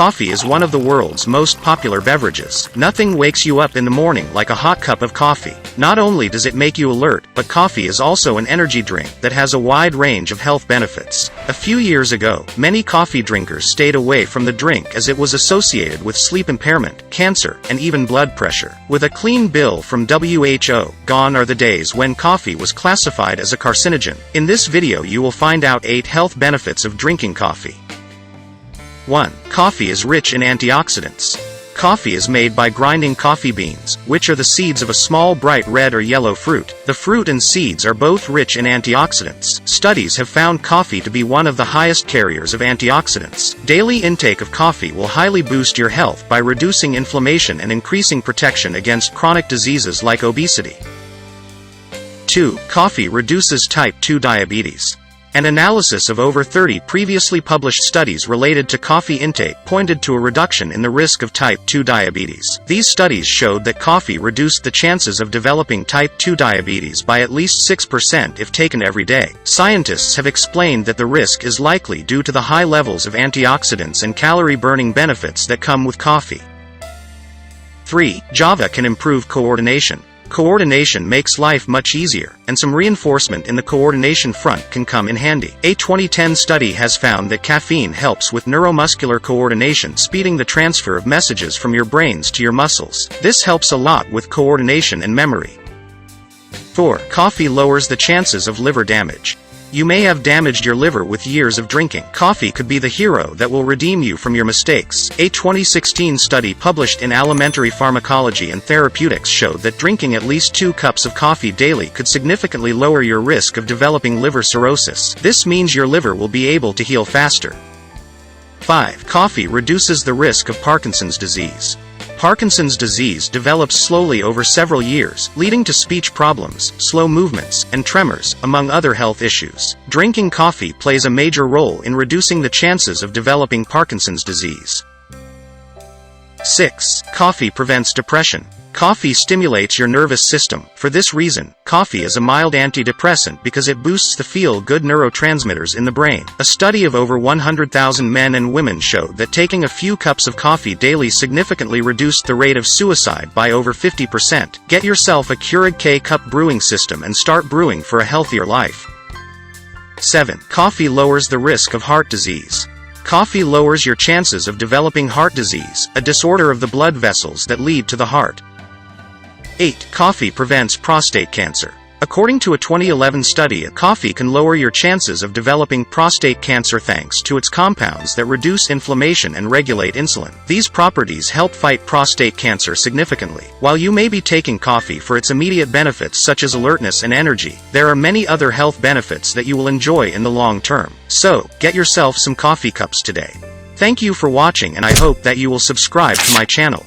Coffee is one of the world's most popular beverages. Nothing wakes you up in the morning like a hot cup of coffee. Not only does it make you alert, but coffee is also an energy drink that has a wide range of health benefits. A few years ago, many coffee drinkers stayed away from the drink as it was associated with sleep impairment, cancer, and even blood pressure. With a clean bill from WHO, gone are the days when coffee was classified as a carcinogen. In this video you will find out 8 health benefits of drinking coffee. 1. Coffee is rich in antioxidants. Coffee is made by grinding coffee beans, which are the seeds of a small bright red or yellow fruit. The fruit and seeds are both rich in antioxidants. Studies have found coffee to be one of the highest carriers of antioxidants. Daily intake of coffee will highly boost your health by reducing inflammation and increasing protection against chronic diseases like obesity. 2. Coffee reduces type 2 diabetes. An analysis of over 30 previously published studies related to coffee intake pointed to a reduction in the risk of type 2 diabetes. These studies showed that coffee reduced the chances of developing type 2 diabetes by at least 6% if taken every day. Scientists have explained that the risk is likely due to the high levels of antioxidants and calorie-burning benefits that come with coffee. 3. Java can improve coordination. Coordination makes life much easier, and some reinforcement in the coordination front can come in handy. A 2010 study has found that caffeine helps with neuromuscular coordination, speeding the transfer of messages from your brains to your muscles. This helps a lot with coordination and memory. 4. Coffee lowers the chances of liver damage. You may have damaged your liver with years of drinking. Coffee could be the hero that will redeem you from your mistakes. A 2016 study published in Alimentary Pharmacology and Therapeutics showed that drinking at least 2 cups of coffee daily could significantly lower your risk of developing liver cirrhosis. This means your liver will be able to heal faster. 5. Coffee reduces the risk of Parkinson's disease. Parkinson's disease develops slowly over several years, leading to speech problems, slow movements, and tremors, among other health issues. Drinking coffee plays a major role in reducing the chances of developing Parkinson's disease. 6. Coffee prevents depression. Coffee stimulates your nervous system. For this reason, coffee is a mild antidepressant because it boosts the feel-good neurotransmitters in the brain. A study of over 100,000 men and women showed that taking a few cups of coffee daily significantly reduced the rate of suicide by over 50%. Get yourself a Keurig K-Cup brewing system and start brewing for a healthier life. 7. Coffee lowers the risk of heart disease. Coffee lowers your chances of developing heart disease, a disorder of the blood vessels that lead to the heart. 8. Coffee prevents prostate cancer. According to a 2011 study, coffee can lower your chances of developing prostate cancer thanks to its compounds that reduce inflammation and regulate insulin. These properties help fight prostate cancer significantly. While you may be taking coffee for its immediate benefits such as alertness and energy, there are many other health benefits that you will enjoy in the long term. So, get yourself some coffee cups today. Thank you for watching, and I hope that you will subscribe to my channel.